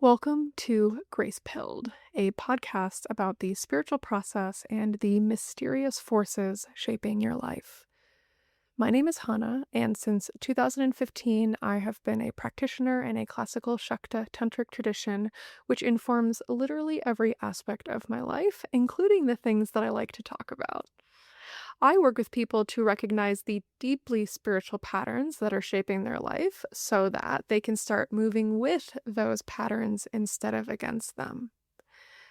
Welcome to Gracepilled, a podcast about the spiritual process and the mysterious forces shaping your life. My name is Hannah, and since 2015, I have been a practitioner in a classical Shakta tantric tradition, which informs literally every aspect of my life, including the things that I like to talk about. I work with people to recognize the deeply spiritual patterns that are shaping their life so that they can start moving with those patterns instead of against them.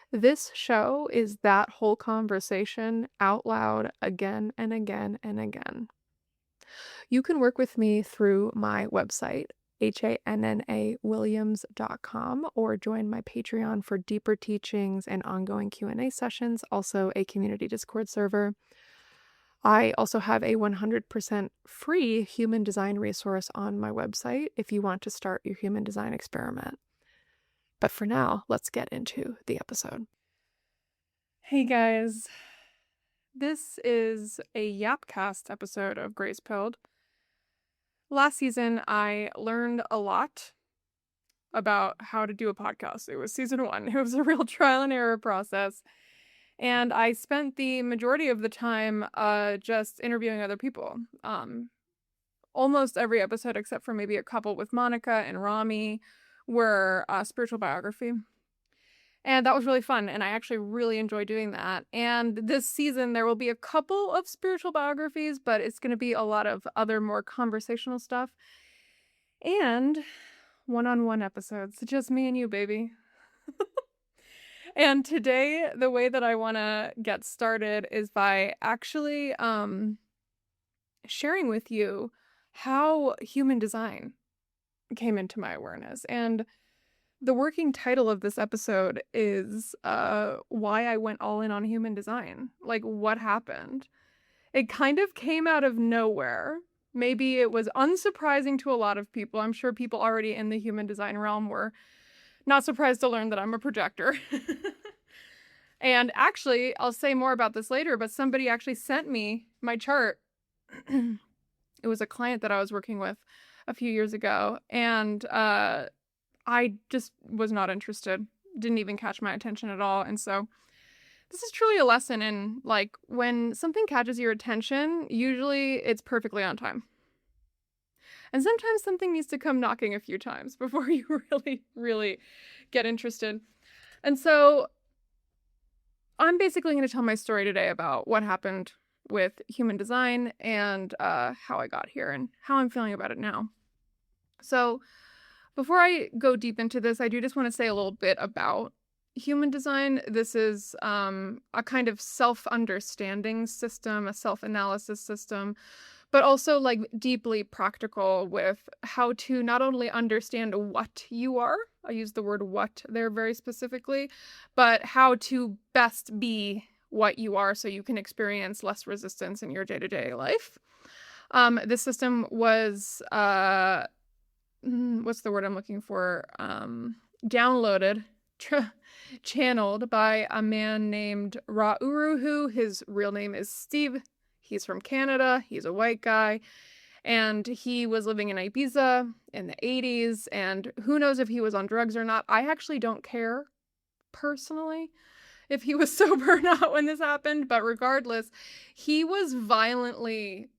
This show is that whole conversation out loud again and again and again. You can work with me through my website, hannawilliams.com, or join my Patreon for deeper teachings and ongoing Q&A sessions, also a community Discord server. I also have a 100% free human design resource on my website if you want to start your human design experiment. But for now, let's get into the episode. Hey guys, this is a Yapcast episode of Gracepilled. Last season, I learned a lot about how to do a podcast. It was season 1. It was a real trial and error process. And I spent the majority of the time just interviewing other people. Almost every episode, except for maybe a couple with Monica and Rami, were spiritual biography. And that was really fun, and I actually really enjoy doing that. And this season, there will be a couple of spiritual biographies, but it's going to be a lot of other more conversational stuff. And one-on-one episodes. Just me and you, baby. And today, the way that I want to get started is by actually sharing with you how human design came into my awareness. And the working title of this episode is why I went all in on human design. Like, what happened? It kind of came out of nowhere. Maybe it was unsurprising to a lot of people. I'm sure people already in the human design realm were not surprised to learn that I'm a projector. And actually, I'll say more about this later, but somebody actually sent me my chart. It was a client that I was working with a few years ago, and I just was not interested. Didn't even catch my attention at all. And so this is truly a lesson in, like, when something catches your attention, usually it's perfectly on time. And sometimes something needs to come knocking a few times before you really, really get interested. And so I'm basically going to tell my story today about what happened with human design and how I got here and how I'm feeling about it now. So before I go deep into this, I do just want to say a little bit about human design. This is a kind of self-understanding system, a self-analysis system, but also like deeply practical with how to not only understand what you are, I use the word what there very specifically, but how to best be what you are so you can experience less resistance in your day-to-day life. This system was, what's the word I'm looking for? Downloaded, channeled by a man named Ra Uruhu. His real name is Steve. He's from Canada. He's a white guy. And he was living in Ibiza in the 80s. And who knows if he was on drugs or not. I actually don't care, personally, if he was sober or not when this happened. But regardless, he was violently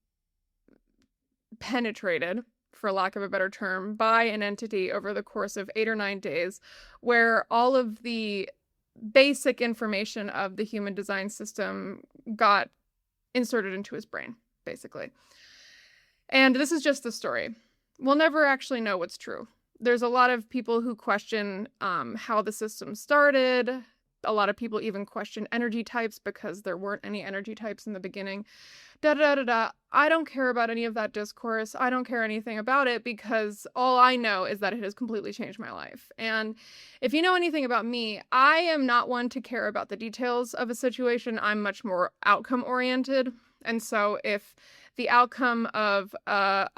penetrated, for lack of a better term, by an entity over the course of 8 or 9 days, where all of the basic information of the human design system got inserted into his brain, basically. And this is just the story. We'll never actually know what's true. There's a lot of people who question how the system started. A lot of people even question energy types because there weren't any energy types in the beginning. I don't care about any of that discourse. I don't care anything about it because all I know is that it has completely changed my life. And if you know anything about me, I am not one to care about the details of a situation. I'm much more outcome oriented. And so if the outcome of a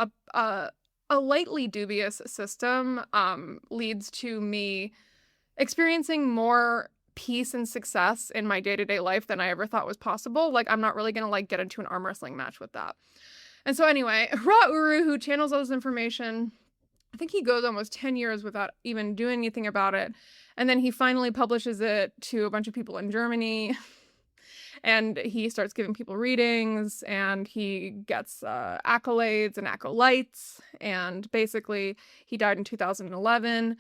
lightly dubious system leads to me experiencing more peace and success in my day-to-day life than I ever thought was possible, like, I'm not really gonna like get into an arm wrestling match with that. And so anyway, Ra Uru, who channels all this information, I think he goes almost 10 years without even doing anything about it. And then he finally publishes it to a bunch of people in Germany. And he starts giving people readings, and he gets accolades and acolytes. And basically, he died in 2011.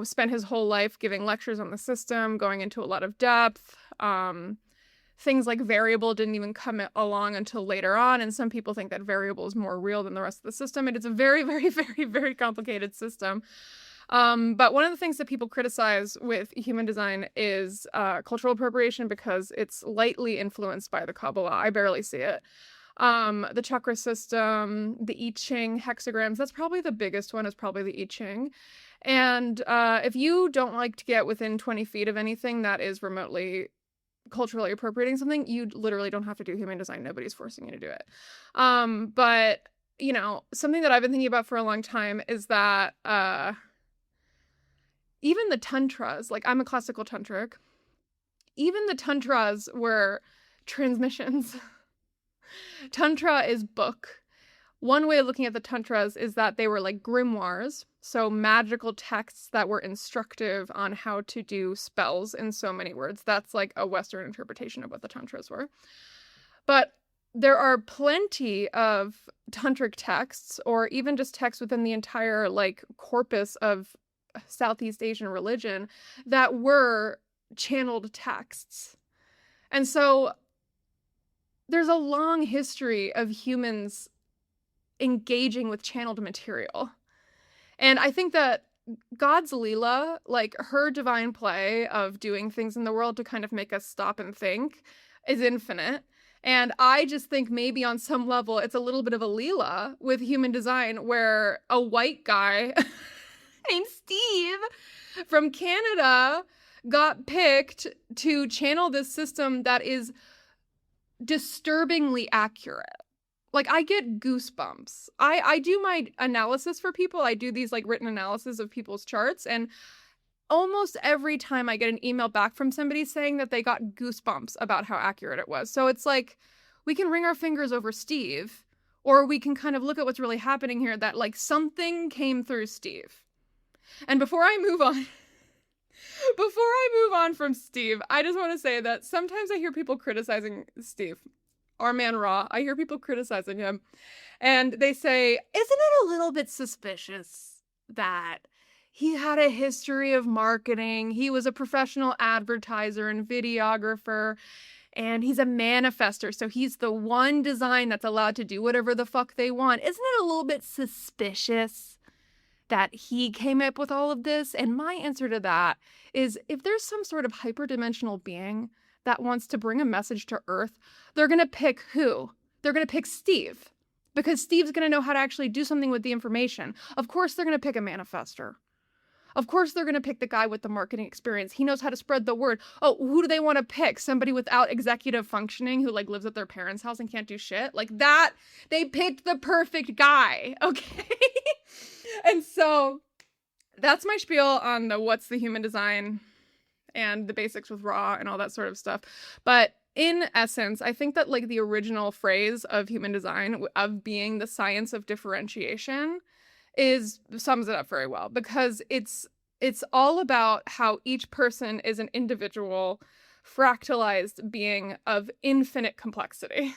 Spent his whole life giving lectures on the system, going into a lot of depth. Things like variable didn't even come along until later on, and some people think that variable is more real than the rest of the system. And it's a very, very, very, very complicated system. But one of the things that people criticize with human design is cultural appropriation, because it's lightly influenced by the Kabbalah. I barely see it. The chakra system, the I Ching hexagrams, that's probably the biggest one, is probably the I Ching. And if you don't like to get within 20 feet of anything that is remotely culturally appropriating something, you literally don't have to do human design. Nobody's forcing you to do it. But, you know, something that I've been thinking about for a long time is that even the tantras, like I'm a classical tantric, even the tantras were transmissions. Tantra is book. One way of looking at the tantras is that they were like grimoires, so magical texts that were instructive on how to do spells in so many words. That's like a Western interpretation of what the tantras were. But there are plenty of tantric texts, or even just texts within the entire like corpus of Southeast Asian religion, that were channeled texts. And so there's a long history of humans engaging with channeled material. And I think that God's Leela, like her divine play of doing things in the world to kind of make us stop and think, is infinite. And I just think maybe on some level it's a little bit of a Leela with human design, where a white guy named Steve from Canada got picked to channel this system that is disturbingly accurate. Like, I get goosebumps. I do my analysis for people. I do these like written analysis of people's charts, and almost every time I get an email back from somebody saying that they got goosebumps about how accurate it was. So it's like, we can wring our fingers over Steve, or we can kind of look at what's really happening here, that like something came through Steve. And before I move on from Steve, I just want to say that sometimes I hear people criticizing Steve, our man Raw. I hear people criticizing him, and they say, isn't it a little bit suspicious that he had a history of marketing? He was a professional advertiser and videographer, and he's a manifester, so he's the one design that's allowed to do whatever the fuck they want. Isn't it a little bit suspicious that he came up with all of this? And my answer to that is, if there's some sort of hyperdimensional being that wants to bring a message to Earth, they're going to pick who? They're going to pick Steve, because Steve's going to know how to actually do something with the information. Of course, they're going to pick a manifester. Of course, they're going to pick the guy with the marketing experience. He knows how to spread the word. Oh, who do they want to pick? Somebody without executive functioning who like lives at their parents' house and can't do shit? Like that, they picked the perfect guy, okay? And so that's my spiel on the what's the human design and the basics with Raw and all that sort of stuff. But in essence, I think that like the original phrase of human design, of being the science of differentiation, sums it up very well, because it's all about how each person is an individual, fractalized being of infinite complexity.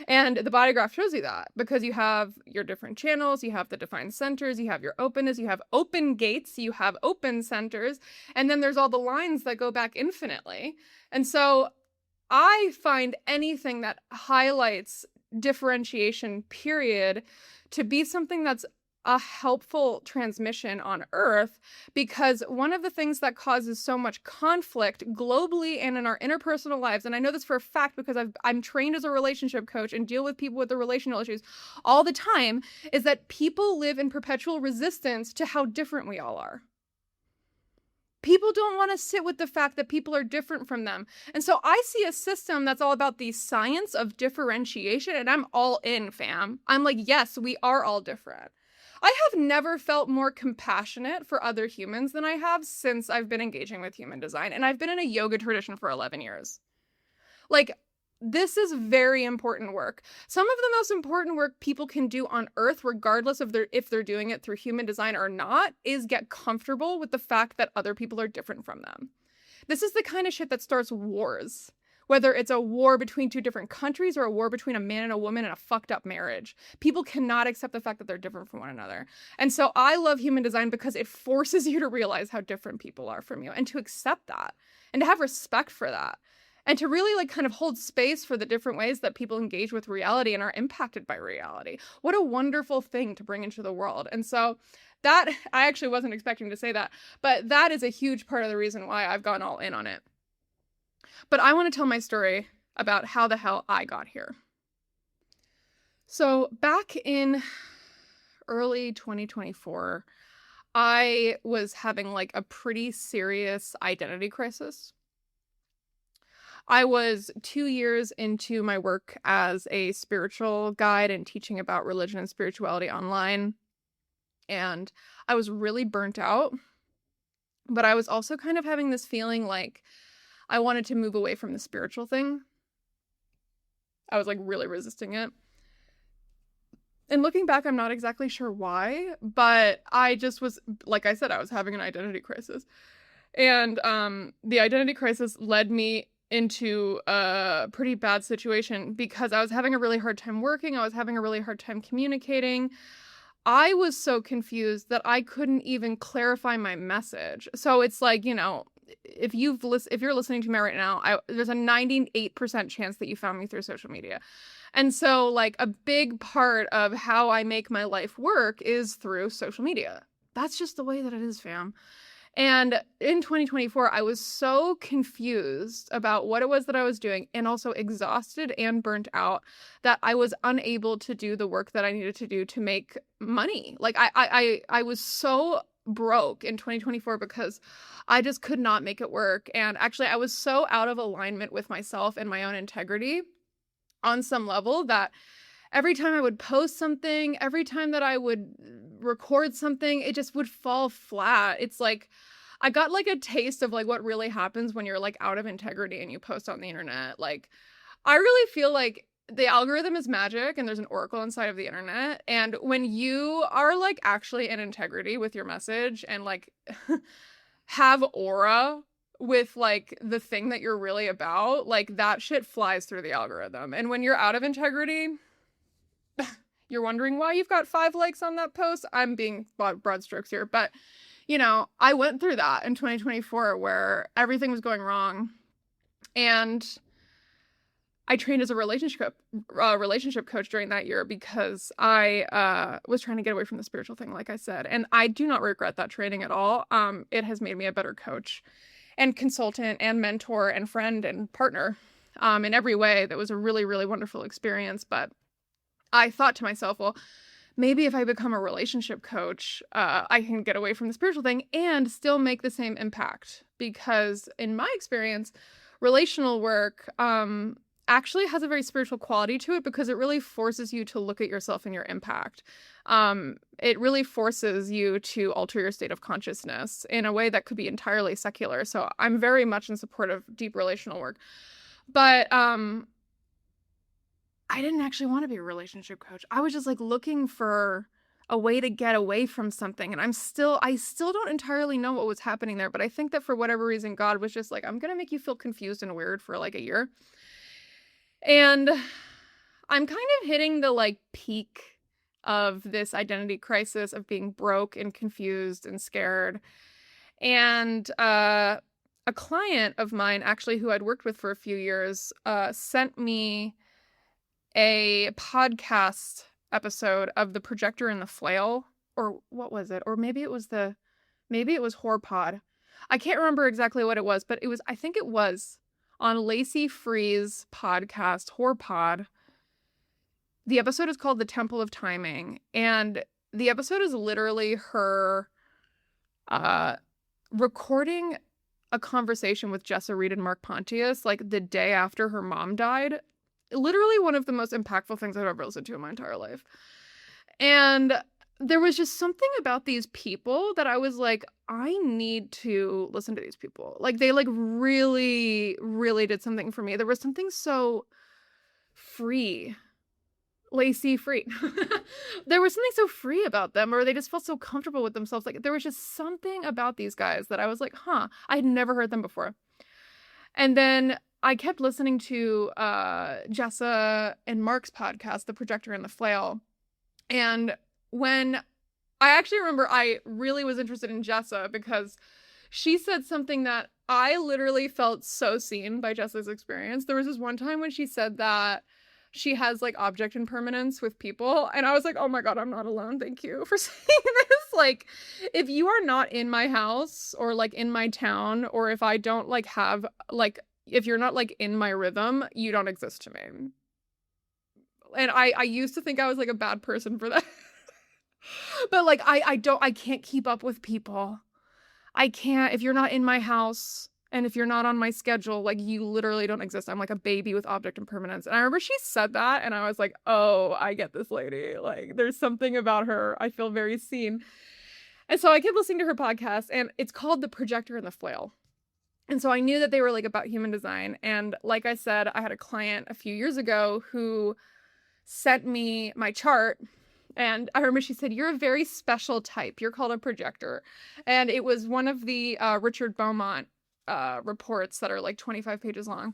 And the body graph shows you that, because you have your different channels, you have the defined centers, you have your openness, you have open gates, you have open centers, and then there's all the lines that go back infinitely. And so I find anything that highlights differentiation, period, to be something that's a helpful transmission on Earth, because one of the things that causes so much conflict globally and in our interpersonal lives, and I know this for a fact because I'm trained as a relationship coach and deal with people with the relational issues all the time, is that people live in perpetual resistance to how different we all are. People don't want to sit with the fact that people are different from them. And so I see a system that's all about the science of differentiation, and I'm all in, fam. I'm like, yes, we are all different. I have never felt more compassionate for other humans than I have since I've been engaging with human design. And I've been in a yoga tradition for 11 years. Like, This is very important work. Some of the most important work people can do on Earth, regardless of if they're doing it through human design or not, is get comfortable with the fact that other people are different from them. This is the kind of shit that starts wars. Whether it's a war between two different countries or a war between a man and a woman in a fucked up marriage. People cannot accept the fact that they're different from one another. And so I love human design because it forces you to realize how different people are from you and to accept that and to have respect for that. And to really like kind of hold space for the different ways that people engage with reality and are impacted by reality. What a wonderful thing to bring into the world. And so that, I actually wasn't expecting to say that, but that is a huge part of the reason why I've gone all in on it. But I want to tell my story about how the hell I got here. So back in early 2024, I was having like a pretty serious identity crisis. I was 2 years into my work as a spiritual guide and teaching about religion and spirituality online. And I was really burnt out. But I was also kind of having this feeling like I wanted to move away from the spiritual thing. I was like really resisting it. And looking back, I'm not exactly sure why, but I just was, like I said, I was having an identity crisis. And the identity crisis led me into a pretty bad situation because I was having a really hard time working. I was having a really hard time communicating. I was so confused that I couldn't even clarify my message. So it's like, you know, if you're listening to me right now, there's a 98% chance that you found me through social media. And so like a big part of how I make my life work is through social media. That's just the way that it is, fam. And in 2024, I was so confused about what it was that I was doing and also exhausted and burnt out that I was unable to do the work that I needed to do to make money. Like I was so broke in 2024 because I just could not make it work. And actually, I was so out of alignment with myself and my own integrity on some level that every time I would post something, every time that I would record something, it just would fall flat. It's like I got like a taste of like what really happens when you're like out of integrity and you post on the internet. Like I really feel like the algorithm is magic and there's an oracle inside of the internet. And when you are like actually in integrity with your message and like have aura with like the thing that you're really about, like that shit flies through the algorithm. And when you're out of integrity, you're wondering why you've got 5 likes on that post. I'm being broad strokes here, but you know, I went through that in 2024 where everything was going wrong. And I trained as a relationship coach during that year because I was trying to get away from the spiritual thing, like I said. And I do not regret that training at all. It has made me a better coach and consultant and mentor and friend and partner in every way. That was a really, really wonderful experience. But I thought to myself, well, maybe if I become a relationship coach, I can get away from the spiritual thing and still make the same impact. Because in my experience, relational work actually has a very spiritual quality to it because it really forces you to look at yourself and your impact. It really forces you to alter your state of consciousness in a way that could be entirely secular. So I'm very much in support of deep relational work. But I didn't actually want to be a relationship coach. I was just like looking for a way to get away from something. And I still don't entirely know what was happening there. But I think that for whatever reason, God was just like, I'm going to make you feel confused and weird for like a year. And I'm kind of hitting the like peak of this identity crisis of being broke and confused and scared. And a client of mine, actually, who I'd worked with for a few years, sent me a podcast episode of the Projector and the Flail, or what was it? Or maybe it was Horror Pod. I can't remember exactly what it was, but I think it was on Lacey Free's podcast, Horror Pod. The episode is called The Temple of Timing, and the episode is literally her recording a conversation with Jessa Reed and Mark Pontius, like the day after her mom died. Literally one of the most impactful things I've ever listened to in my entire life. And there was just something about these people that I was like, I need to listen to these people. Like they like really, really did something for me. There was something so free. Lacy free. There was something so free about them, or they just felt so comfortable with themselves. Like there was just something about these guys that I was like, huh, I had never heard them before. And then I kept listening to Jessa and Mark's podcast, The Projector and the Flail. And when I actually remember I really was interested in Jessa because she said something that I literally felt so seen by Jessa's experience. There was this one time when she said that she has like object impermanence with people, and I was like, oh my god, I'm not alone. Thank you for saying this. Like, if you are not in my house or like in my town, or if I don't like have like, if you're not like in my rhythm, you don't exist to me. And I used to think I was like a bad person for that. But like I can't keep up with people. I can't, if you're not in my house and if you're not on my schedule, like you literally don't exist. I'm like a baby with object impermanence. And I remember she said that and I was like, oh, I get this lady. Like there's something about her. I feel very seen. And so I kept listening to her podcast, and it's called The Projector and the Flail. And so I knew that they were like about human design. And like I said, I had a client a few years ago who sent me my chart. And I remember she said, you're a very special type. You're called a projector. And it was one of the Richard Beaumont reports that are like 25 pages long.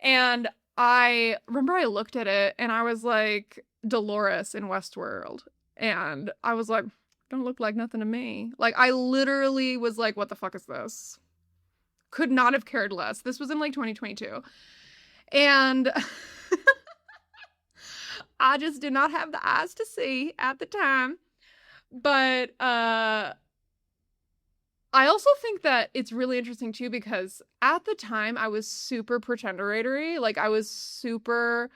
And I remember I looked at it and I was like Dolores in Westworld. And I was like, don't look like nothing to me. Like I literally was like, what the fuck is this? Could not have cared less. This was in like 2022. And I just did not have the eyes to see at the time. But I also think that it's really interesting too, because at the time I was super pretenderatory. Like I was super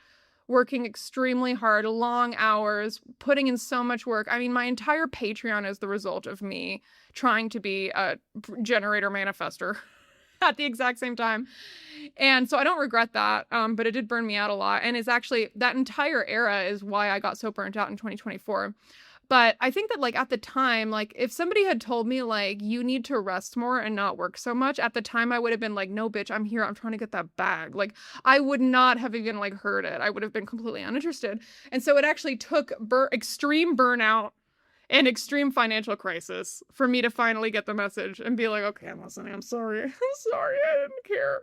working extremely hard, long hours, putting in so much work. I mean, my entire Patreon is the result of me trying to be a generator manifester at the exact same time. And so I don't regret that, but it did burn me out a lot. And it's actually, that entire era is why I got so burnt out in 2024. But I think that like at the time, like if somebody had told me like you need to rest more and not work so much, at the time I would have been like, no bitch, I'm here, I'm trying to get that bag. Like I would not have even like heard it. I would have been completely uninterested. And so it actually took extreme burnout and extreme financial crisis for me to finally get the message and be like, okay, I'm listening, I'm sorry. I'm sorry, I didn't care.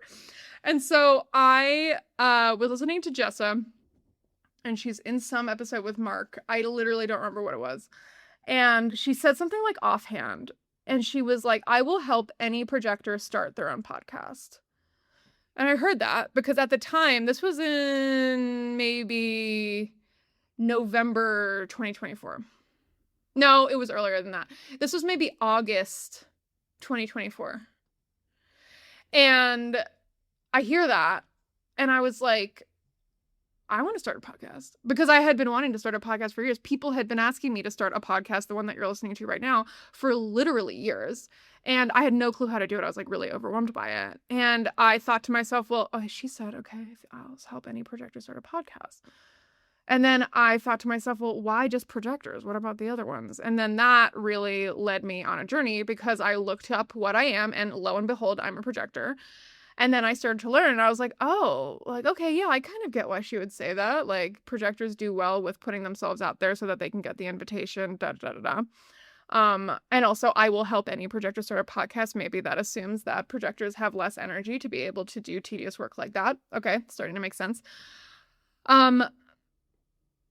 And so I was listening to Jessa, and she's in some episode with Mark. I literally don't remember what it was. And she said something like offhand. And she was like, I will help any projector start their own podcast. And I heard that because at the time, this was in maybe November 2024. No, it was earlier than that. This was maybe August 2024. And I hear that. And I was like, I want to start a podcast, because I had been wanting to start a podcast for years. People had been asking me to start a podcast, the one that you're listening to right now, for literally years. And I had no clue how to do it. I was like really overwhelmed by it. And I thought to myself, well, she said, okay, I'll help any projector start a podcast. And then I thought to myself, well, why just projectors? What about the other ones? And then that really led me on a journey, because I looked up what I am, and lo and behold, I'm a projector. And then I started to learn, and I was like, oh, like, okay, yeah, I kind of get why she would say that. Like, projectors do well with putting themselves out there so that they can get the invitation, and also I will help any projector start a podcast. Maybe that assumes that projectors have less energy to be able to do tedious work like that. Okay, starting to make sense.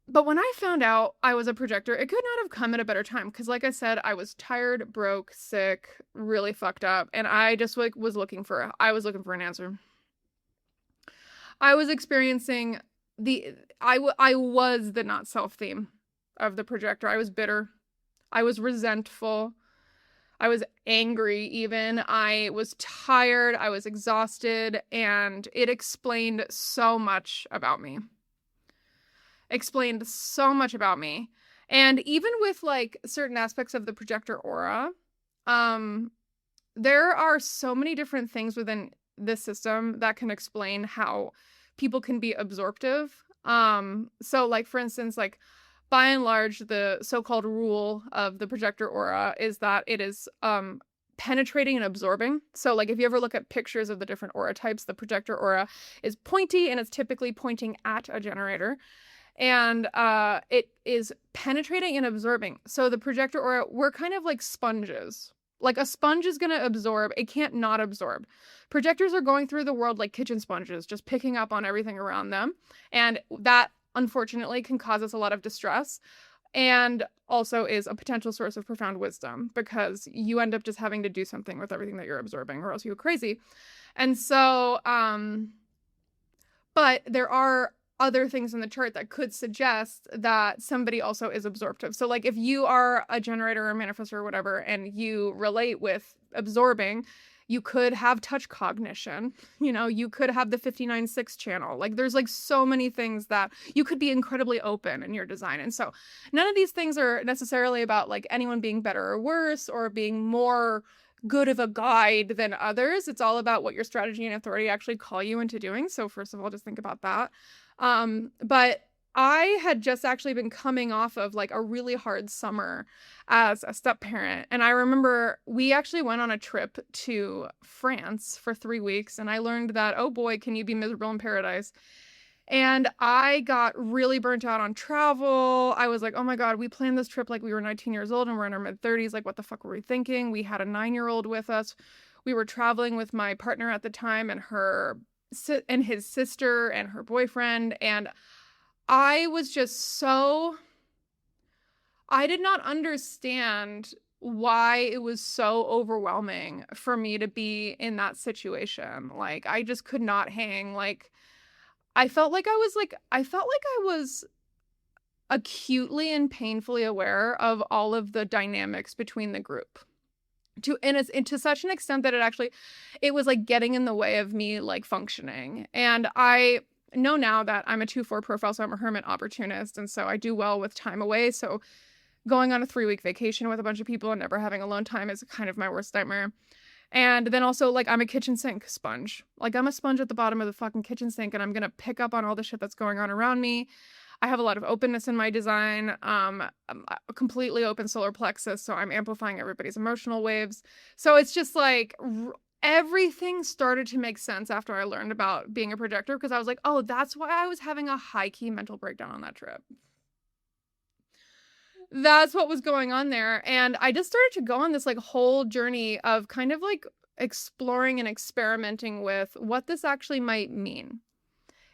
But when I found out I was a projector, it could not have come at a better time, because like I said, I was tired, broke, sick, really fucked up, and I just like was looking for an answer. I was experiencing I was the not self theme of the projector. I was bitter. I was resentful. I was angry even. I was tired. I was exhausted, and it explained so much about me. And even with like certain aspects of the projector aura, there are so many different things within this system that can explain how people can be absorptive. So like, for instance, like by and large, the so-called rule of the projector aura is that it is penetrating and absorbing. So like if you ever look at pictures of the different aura types, the projector aura is pointy and it's typically pointing at a generator. And it is penetrating and absorbing. So the projector aura, we're kind of like sponges. Like a sponge is going to absorb. It can't not absorb. Projectors are going through the world like kitchen sponges, just picking up on everything around them. And that, unfortunately, can cause us a lot of distress. And also is a potential source of profound wisdom, because you end up just having to do something with everything that you're absorbing, or else you go crazy. And so, but there are other things in the chart that could suggest that somebody also is absorptive. So like if you are a generator or manifestor or whatever, and you relate with absorbing, you could have touch cognition, you could have the 59-6 channel. Like there's like so many things that you could be incredibly open in your design. And so none of these things are necessarily about like anyone being better or worse or being more good of a guide than others. It's all about what your strategy and authority actually call you into doing. So first of all, just think about that. But I had just actually been coming off of like a really hard summer as a step parent. And I remember we actually went on a trip to France for 3 weeks, and I learned that, oh boy, can you be miserable in paradise? And I got really burnt out on travel. I was like, oh my God, we planned this trip like we were 19 years old and we're in our mid-30s. Like, what the fuck were we thinking? We had a 9-year-old with us. We were traveling with my partner at the time and his sister and her boyfriend. And I was just I did not understand why it was so overwhelming for me to be in that situation. Like, I just could not hang. Like, I felt like I was acutely and painfully aware of all of the dynamics between the group. To such an extent that it was like getting in the way of me like functioning. And I know now that I'm a 2/4 profile, so I'm a hermit opportunist, and so I do well with time away. So going on a 3-week vacation with a bunch of people and never having alone time is kind of my worst nightmare. And then also, like, I'm a kitchen sink sponge. Like, I'm a sponge at the bottom of the fucking kitchen sink, and I'm gonna pick up on all the shit that's going on around me. I have a lot of openness in my design. I'm a completely open solar plexus, so I'm amplifying everybody's emotional waves. So it's just like everything started to make sense after I learned about being a projector, because I was like, oh, that's why I was having a high-key mental breakdown on that trip. That's what was going on there. And I just started to go on this like whole journey of kind of like exploring and experimenting with what this actually might mean.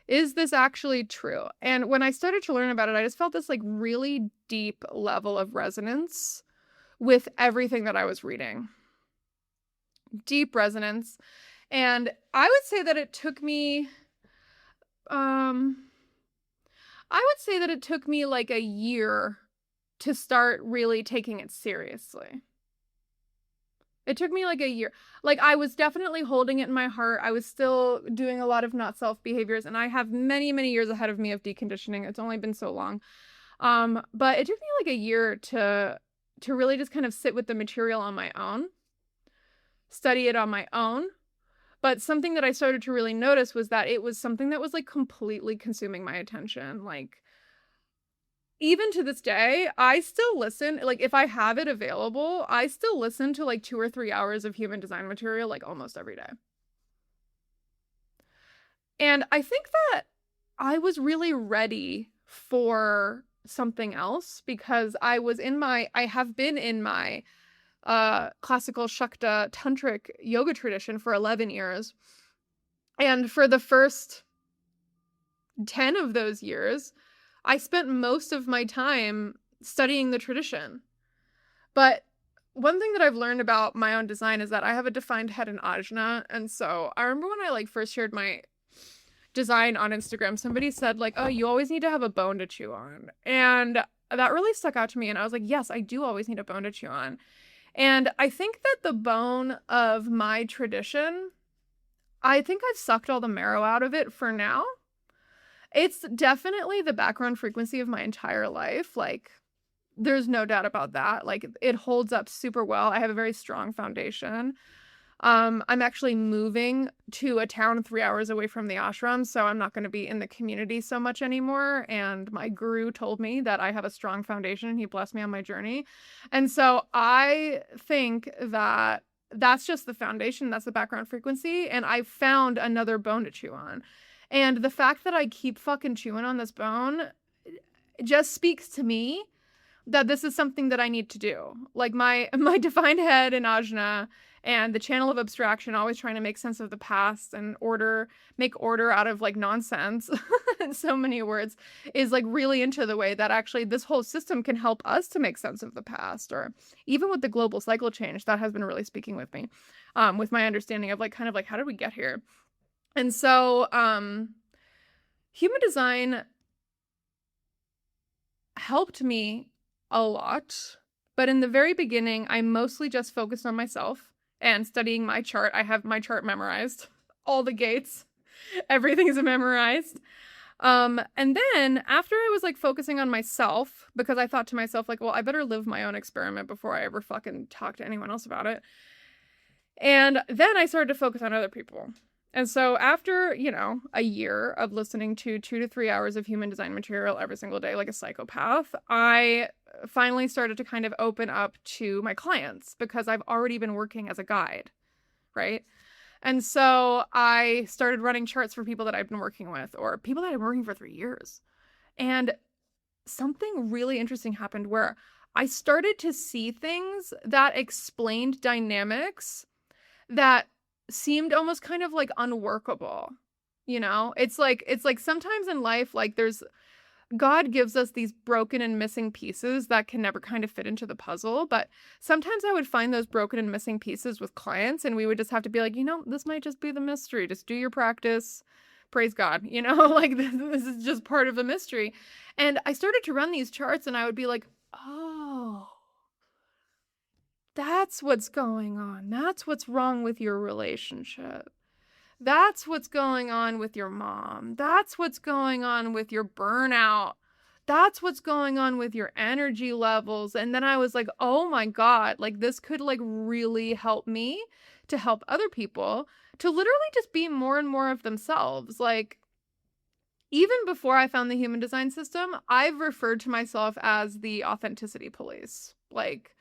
Is this actually true? And when I started to learn about it, I just felt this like really deep level of resonance with everything that I was reading. Deep resonance. And I would say that it took me like a year to start really taking it seriously. It took me like a year. Like, I was definitely holding it in my heart. I was still doing a lot of not self behaviors, and I have many, many years ahead of me of deconditioning. It's only been so long. But it took me like a year to really just kind of sit with the material on my own, study it on my own. But something that I started to really notice was that it was something that was like completely consuming my attention. Like, even to this day, I still listen, like if I have it available, I still listen to like 2 or 3 hours of human design material like almost every day. And I think that I was really ready for something else, because I have been in my classical Shakta tantric yoga tradition for 11 years. And for the first 10 of those years, I spent most of my time studying the tradition. But one thing that I've learned about my own design is that I have a defined head and ajna. And so I remember when I like first shared my design on Instagram, somebody said like, oh, you always need to have a bone to chew on. And that really stuck out to me. And I was like, yes, I do always need a bone to chew on. And I think that the bone of my tradition, I think I've sucked all the marrow out of it for now. It's definitely the background frequency of my entire life. Like, there's no doubt about that. Like, it holds up super well. I have a very strong foundation. I'm actually moving to a town 3 hours away from the ashram, so I'm not going to be in the community so much anymore. And my guru told me that I have a strong foundation. He blessed me on my journey. And so I think that that's just the foundation. That's the background frequency. And I found another bone to chew on. And the fact that I keep fucking chewing on this bone just speaks to me that this is something that I need to do. Like my defined head in ajna and the channel of abstraction, always trying to make sense of the past and make order out of like nonsense in so many words, is like really into the way that actually this whole system can help us to make sense of the past. Or even with the global cycle change, that has been really speaking with me, with my understanding of like kind of like how did we get here. And so human design helped me a lot, but in the very beginning I mostly just focused on myself and studying my chart. I have my chart memorized, all the gates, everything's memorized. And then after I was like focusing on myself, because I thought to myself like, well, I better live my own experiment before I ever fucking talk to anyone else about it. And then I started to focus on other people. And so after, a year of listening to 2 to 3 hours of human design material every single day, like a psychopath, I finally started to kind of open up to my clients because I've already been working as a guide, right? And so I started running charts for people that I've been working with or people that I've been working for 3 years. And something really interesting happened where I started to see things that explained dynamics that seemed almost kind of like unworkable. It's like sometimes in life, like God gives us these broken and missing pieces that can never kind of fit into the puzzle. But sometimes I would find those broken and missing pieces with clients, and we would just have to be like, this might just be the mystery. Just do your practice. Praise God. Like this is just part of the mystery. And I started to run these charts and I would be like, oh, that's what's going on. That's what's wrong with your relationship. That's what's going on with your mom. That's what's going on with your burnout. That's what's going on with your energy levels. And then I was like, oh my God, like this could like really help me to help other people to literally just be more and more of themselves. Like even before I found the human design system, I've referred to myself as the authenticity police. Like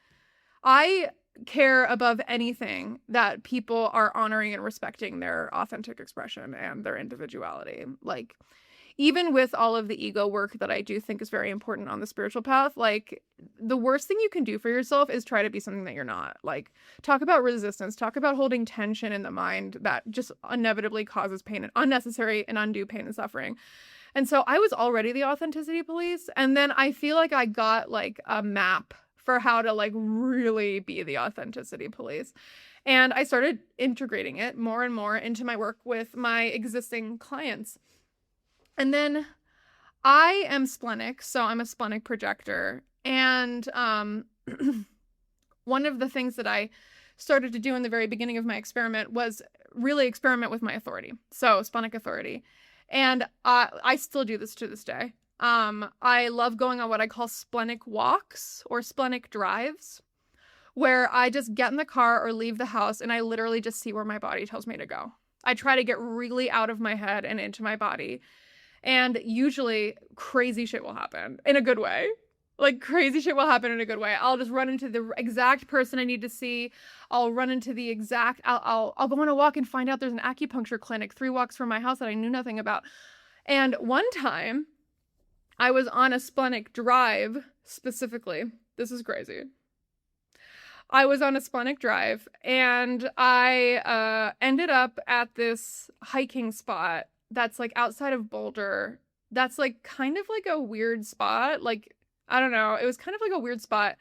I care above anything that people are honoring and respecting their authentic expression and their individuality. Like, even with all of the ego work that I do think is very important on the spiritual path, like, the worst thing you can do for yourself is try to be something that you're not. Like, talk about resistance, talk about holding tension in the mind that just inevitably causes pain and unnecessary and undue pain and suffering. And so I was already the authenticity police. And then I feel like I got like a map for how to like really be the authenticity police. And I started integrating it more and more into my work with my existing clients. And then I am splenic, so I'm a splenic projector. And one of the things that I started to do in the very beginning of my experiment was really experiment with my authority. So splenic authority. And I still do this to this day. I love going on what I call splenic walks or splenic drives, where I just get in the car or leave the house and I literally just see where my body tells me to go. I try to get really out of my head and into my body. And usually crazy shit will happen in a good way. Like crazy shit will happen in a good way. I'll just run into the exact person I need to see. I'll run into the exact, I'll go on a walk and find out there's an acupuncture clinic 3 walks from my house that I knew nothing about. And one time I was on a splenic drive specifically. This is crazy. I was on a splenic drive and I ended up at this hiking spot that's like outside of Boulder. That's like kind of like a weird spot. Like, I don't know. It was kind of like a weird spot.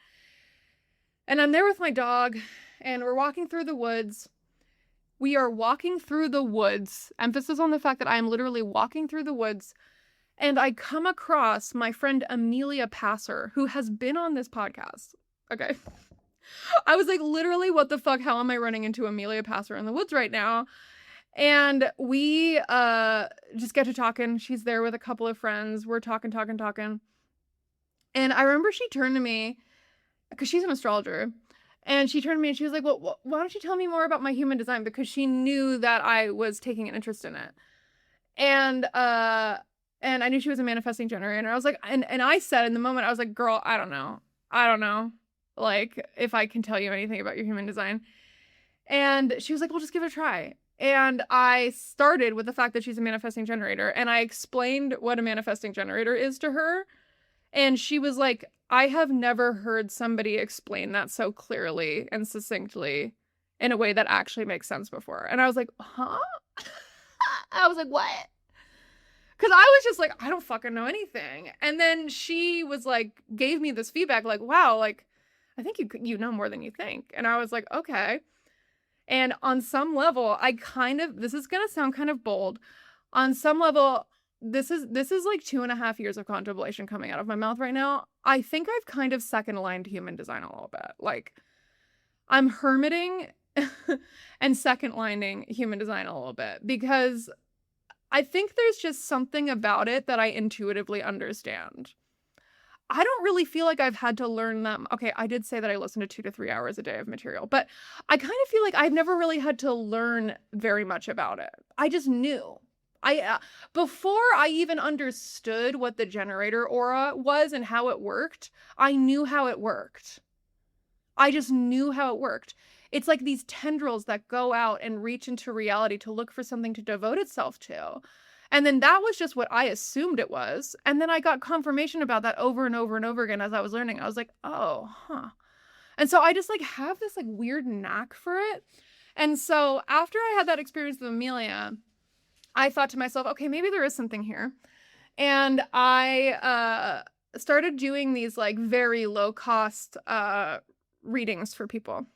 And I'm there with my dog and we're walking through the woods. We are walking through the woods. Emphasis on the fact that I am literally walking through the woods. And I come across my friend Amelia Passer, who has been on this podcast. Okay. I was like, literally, what the fuck? How am I running into Amelia Passer in the woods right now? And we just get to talking. She's there with a couple of friends. We're talking. And I remember she turned to me, because she's an astrologer. And she turned to me and she was like, well, why don't you tell me more about my human design? Because she knew that I was taking an interest in it. And I knew she was a manifesting generator. And I was like, and I said in the moment, I was like, girl, I don't know. Like, if I can tell you anything about your human design. And she was like, well, just give it a try. And I started with the fact that she's a manifesting generator, and I explained what a manifesting generator is to her. And she was like, I have never heard somebody explain that so clearly and succinctly in a way that actually makes sense before. And I was like, huh? I was like, what? Because I was just like, I don't fucking know anything. And then she was like, gave me this feedback, like, wow, like, I think you know more than you think. And I was like, okay. And on some level, this is going to sound kind of bold. On some level, this is like 2.5 years of contemplation coming out of my mouth right now. I think I've kind of second lined human design a little bit. Like, I'm hermiting and second lining human design a little bit, because I think there's just something about it that I intuitively understand. I don't really feel like I've had to learn them. Okay, I did say that I listen to 2 to 3 hours a day of material, but I kind of feel like I've never really had to learn very much about it. I just knew. Before I even understood what the generator aura was and how it worked, I knew how it worked. I just knew how it worked. It's like these tendrils that go out and reach into reality to look for something to devote itself to. And then that was just what I assumed it was. And then I got confirmation about that over and over and over again as I was learning. I was like, oh, huh. And so I just like have this like weird knack for it. And so after I had that experience with Amelia, I thought to myself, okay, maybe there is something here. And I started doing these like very low cost readings for people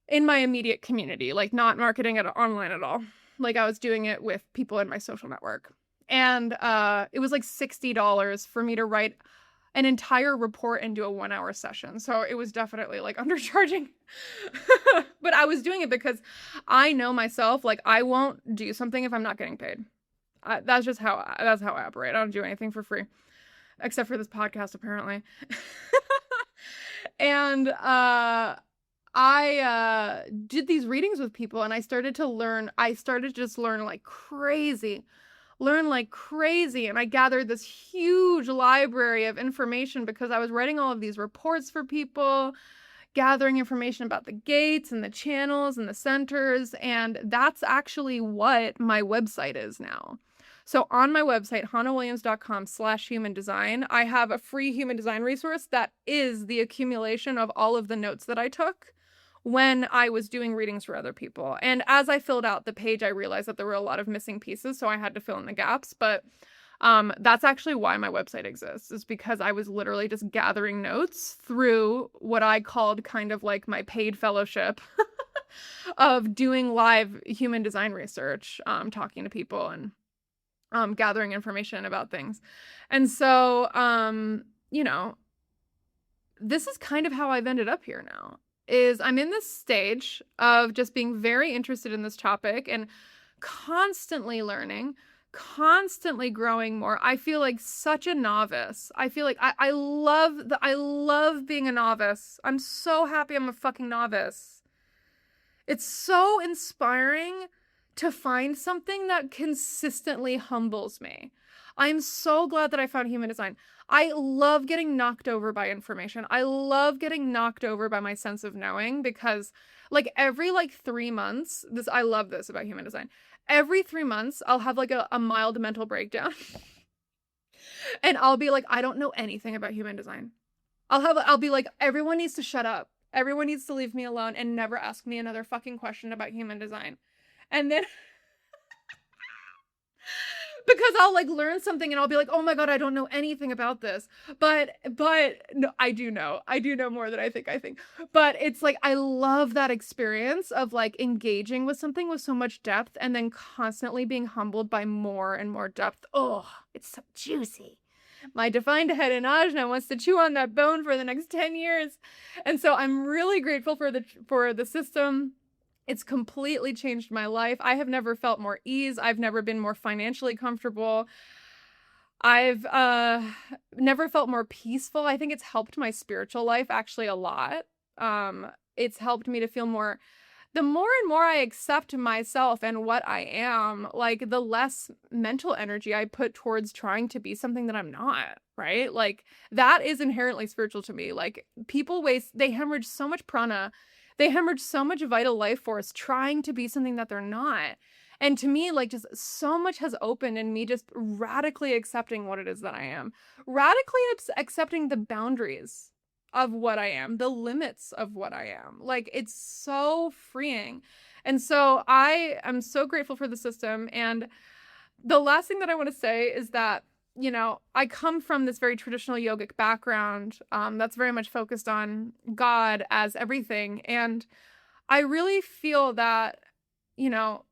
in my immediate community, like not marketing it online at all. Like I was doing it with people in my social network. And it was like $60 for me to write an entire report and do a 1-hour session. So it was definitely like undercharging. But I was doing it because I know myself, like I won't do something if I'm not getting paid. That's how I operate. I don't do anything for free, except for this podcast, apparently. And I did these readings with people, and I started to just learn like crazy. And I gathered this huge library of information because I was writing all of these reports for people, gathering information about the gates and the channels and the centers, and that's actually what my website is now. So on my website, hannahwilliams.com/human design, I have a free human design resource that is the accumulation of all of the notes that I took when I was doing readings for other people. And as I filled out the page, I realized that there were a lot of missing pieces, so I had to fill in the gaps. But that's actually why my website exists, is because I was literally just gathering notes through what I called kind of like my paid fellowship of doing live human design research, talking to people and gathering information about things. And so, this is kind of how I've ended up here now. Is I'm in this stage of just being very interested in this topic and constantly learning, constantly growing more. I feel like such a novice. I feel like I love being a novice. I'm so happy I'm a fucking novice. It's so inspiring to find something that consistently humbles me. I'm so glad that I found human design. I love getting knocked over by information. I love getting knocked over by my sense of knowing, because like every 3 months, I love this about human design. Every 3 months, I'll have like a mild mental breakdown. And I'll be like, I don't know anything about human design. I'll be like, everyone needs to shut up. Everyone needs to leave me alone and never ask me another fucking question about human design. And then because I'll like learn something and I'll be like, oh my God, I don't know anything about this. But no, I do know more than I think. But it's like, I love that experience of like engaging with something with so much depth and then constantly being humbled by more and more depth. Oh, it's so juicy. My defined head in ajna wants to chew on that bone for the next 10 years. And so I'm really grateful for the system. It's completely changed my life. I have never felt more ease. I've never been more financially comfortable. I've never felt more peaceful. I think it's helped my spiritual life actually a lot. It's helped me to feel more. The more and more I accept myself and what I am, like the less mental energy I put towards trying to be something that I'm not, right? Like that is inherently spiritual to me. Like people they hemorrhage so much prana. They hemorrhage so much vital life force trying to be something that they're not. And to me, like, just so much has opened in me just radically accepting what it is that I am. Radically accepting the boundaries of what I am, the limits of what I am. Like, it's so freeing. And so I am so grateful for the system. And the last thing that I want to say is that, you know, I come from this very traditional yogic background that's very much focused on God as everything. And I really feel that, you know,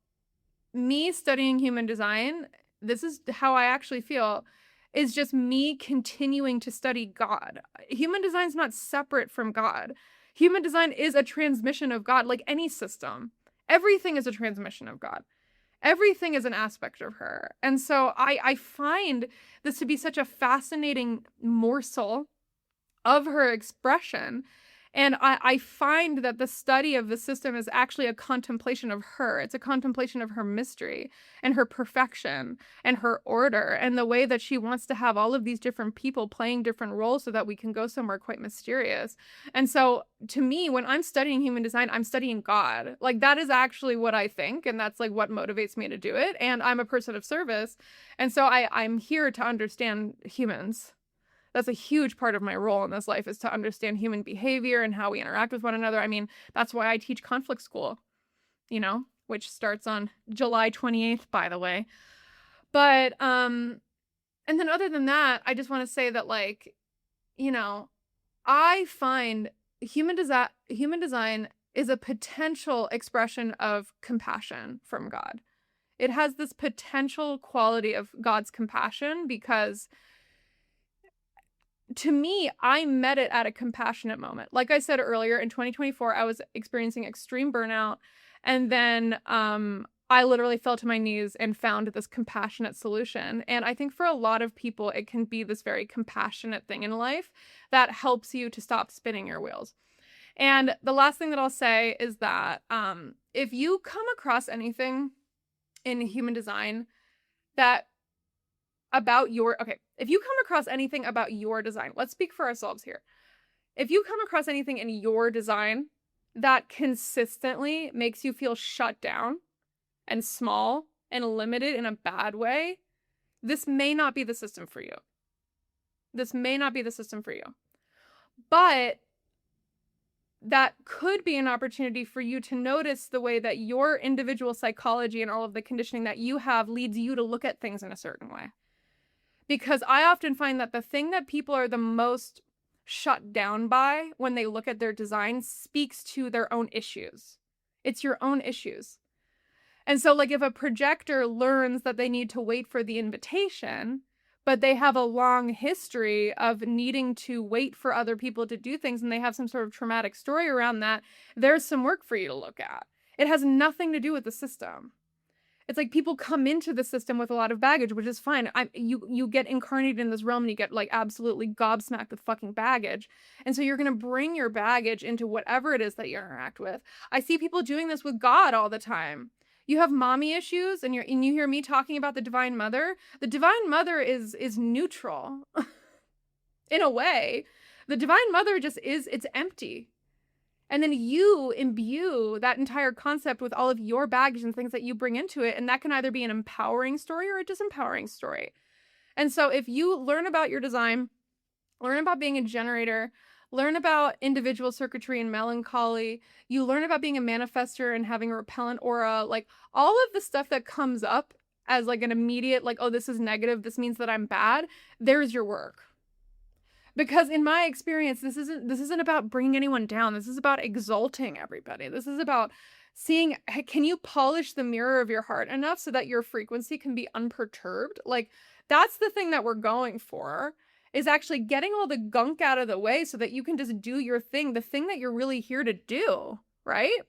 me studying human design, this is how I actually feel, is just me continuing to study God. Human design is not separate from God. Human design is a transmission of God, like any system. Everything is a transmission of God. Everything is an aspect of her. And so I find this to be such a fascinating morsel of her expression. And I find that the study of the system is actually a contemplation of her. It's a contemplation of her mystery and her perfection and her order and the way that she wants to have all of these different people playing different roles so that we can go somewhere quite mysterious. And so to me, when I'm studying human design, I'm studying God. Like, that is actually what I think. And that's like what motivates me to do it. And I'm a person of service. And so I'm here to understand humans. That's a huge part of my role in this life, is to understand human behavior and how we interact with one another. I mean, that's why I teach conflict school, you know, which starts on July 28th, by the way. But, and then other than that, I just want to say that, like, you know, I find human design is a potential expression of compassion from God. It has this potential quality of God's compassion because, to me, I met it at a compassionate moment. Like I said earlier, in 2024, I was experiencing extreme burnout. And then I literally fell to my knees and found this compassionate solution. And I think for a lot of people, it can be this very compassionate thing in life that helps you to stop spinning your wheels. And the last thing that I'll say is that if you come across anything in human design that if you come across anything about your design, let's speak for ourselves here. If you come across anything in your design that consistently makes you feel shut down and small and limited in a bad way, this may not be the system for you. This may not be the system for you. But that could be an opportunity for you to notice the way that your individual psychology and all of the conditioning that you have leads you to look at things in a certain way. Because I often find that the thing that people are the most shut down by when they look at their design speaks to their own issues. It's your own issues. And so, like, if a projector learns that they need to wait for the invitation, but they have a long history of needing to wait for other people to do things, and they have some sort of traumatic story around that, there's some work for you to look at. It has nothing to do with the system. It's like people come into the system with a lot of baggage, which is fine. You get incarnated in this realm and you get like absolutely gobsmacked with fucking baggage. And so you're going to bring your baggage into whatever it is that you interact with. I see people doing this with God all the time. You have mommy issues and you hear me talking about the Divine Mother. The Divine Mother is neutral in a way. The Divine Mother just is, it's empty. And then you imbue that entire concept with all of your baggage and things that you bring into it. And that can either be an empowering story or a disempowering story. And so if you learn about your design, learn about being a generator, learn about individual circuitry and melancholy, you learn about being a manifester and having a repellent aura, like all of the stuff that comes up as like an immediate, like, oh, this is negative, this means that I'm bad, there's your work. Because in my experience, this isn't about bringing anyone down. This is about exalting everybody. This is about seeing, can you polish the mirror of your heart enough so that your frequency can be unperturbed? Like, that's the thing that we're going for, is actually getting all the gunk out of the way so that you can just do your thing, the thing that you're really here to do, right?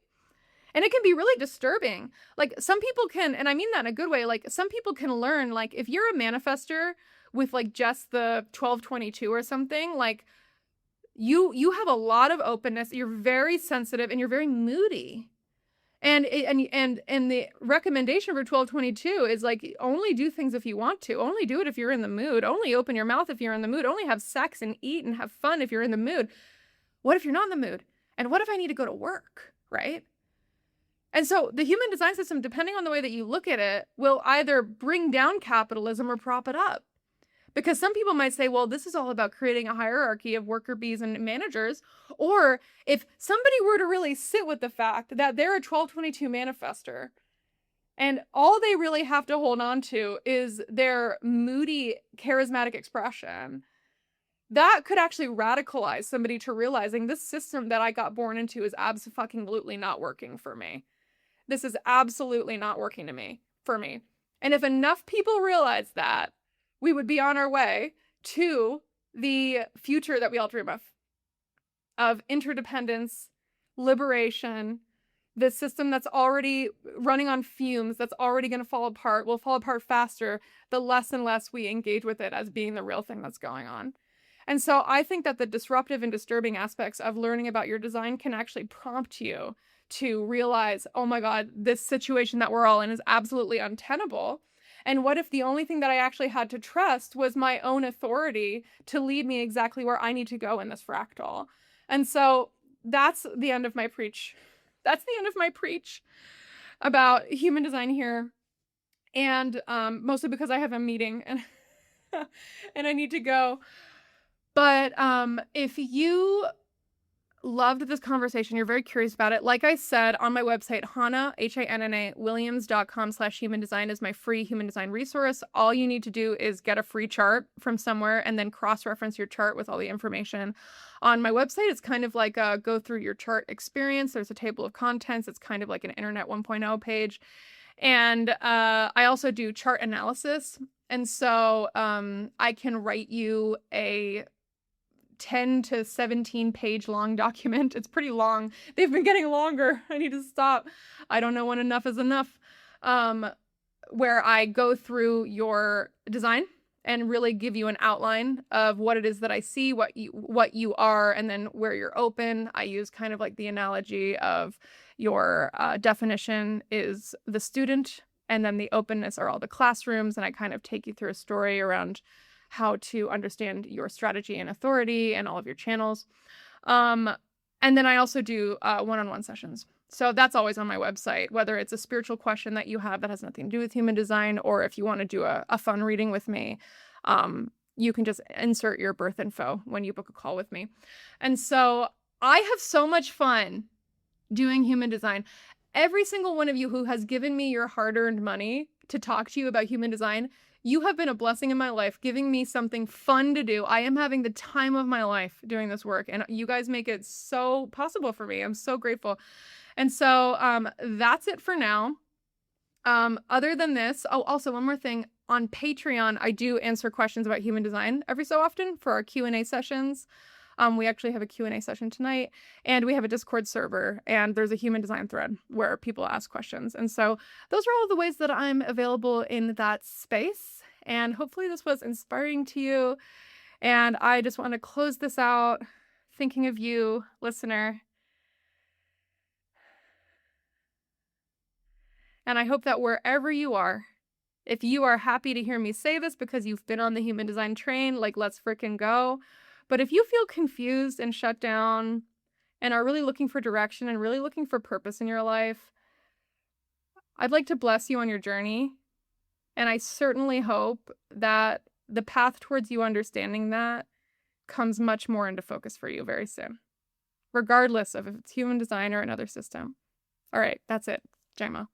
And it can be really disturbing. Like, some people can, and I mean that in a good way, like some people can learn, like if you're a manifester with like just the 1222 or something, like you have a lot of openness, you're very sensitive and you're very moody. And the recommendation for 1222 is like, only do things if you want to, only do it if you're in the mood, only open your mouth if you're in the mood, only have sex and eat and have fun if you're in the mood. What if you're not in the mood? And what if I need to go to work, right? And so the human design system, depending on the way that you look at it, will either bring down capitalism or prop it up. Because some people might say, well, this is all about creating a hierarchy of worker bees and managers. Or if somebody were to really sit with the fact that they're a 1222 manifester, and all they really have to hold on to is their moody, charismatic expression, that could actually radicalize somebody to realizing this system that I got born into is absolutely not working for me. This is absolutely not working for me. And if enough people realize that, we would be on our way to the future that we all dream of interdependence, liberation, this system that's already running on fumes, that's already going to fall apart, will fall apart faster the less and less we engage with it as being the real thing that's going on. And so I think that the disruptive and disturbing aspects of learning about your design can actually prompt you to realize, oh my God, this situation that we're all in is absolutely untenable. And what if the only thing that I actually had to trust was my own authority to lead me exactly where I need to go in this fractal? And so that's the end of my preach. That's the end of my preach about human design here. And mostly because I have a meeting and and I need to go. But if you loved this conversation, you're very curious about it, like I said, on my website, Hannah, Hanna Williams.com/human design is my free human design resource. All you need to do is get a free chart from somewhere and then cross-reference your chart with all the information. On my website, it's kind of like a go through your chart experience. There's a table of contents. It's kind of like an Internet 1.0 page. And I also do chart analysis. And so I can write you a 10 to 17 page long document. It's pretty long. They've been getting longer. I need to stop. I don't know when enough is enough. Where I go through your design and really give you an outline of what it is that I see, what you are, and then where you're open. I use kind of like the analogy of your definition is the student, and then the openness are all the classrooms, and I kind of take you through a story around how to understand your strategy and authority and all of your channels. And then I also do one-on-one sessions. So that's always on my website, whether it's a spiritual question that you have that has nothing to do with human design, or if you want to do a fun reading with me, you can just insert your birth info when you book a call with me. And so I have so much fun doing human design. Every single one of you who has given me your hard-earned money to talk to you about human design, you have been a blessing in my life, giving me something fun to do. I am having the time of my life doing this work, and you guys make it so possible for me. I'm so grateful. And so that's it for now. Other than this, also one more thing. On Patreon, I do answer questions about human design every so often for our Q&A sessions. We actually have a Q&A session tonight, and we have a Discord server, and there's a human design thread where people ask questions. And so those are all the ways that I'm available in that space. And hopefully this was inspiring to you. And I just want to close this out thinking of you, listener. And I hope that wherever you are, if you are happy to hear me say this because you've been on the human design train, like, let's frickin' go. But if you feel confused and shut down and are really looking for direction and really looking for purpose in your life, I'd like to bless you on your journey. And I certainly hope that the path towards you understanding that comes much more into focus for you very soon, regardless of if it's human design or another system. All right, that's it. Jaima.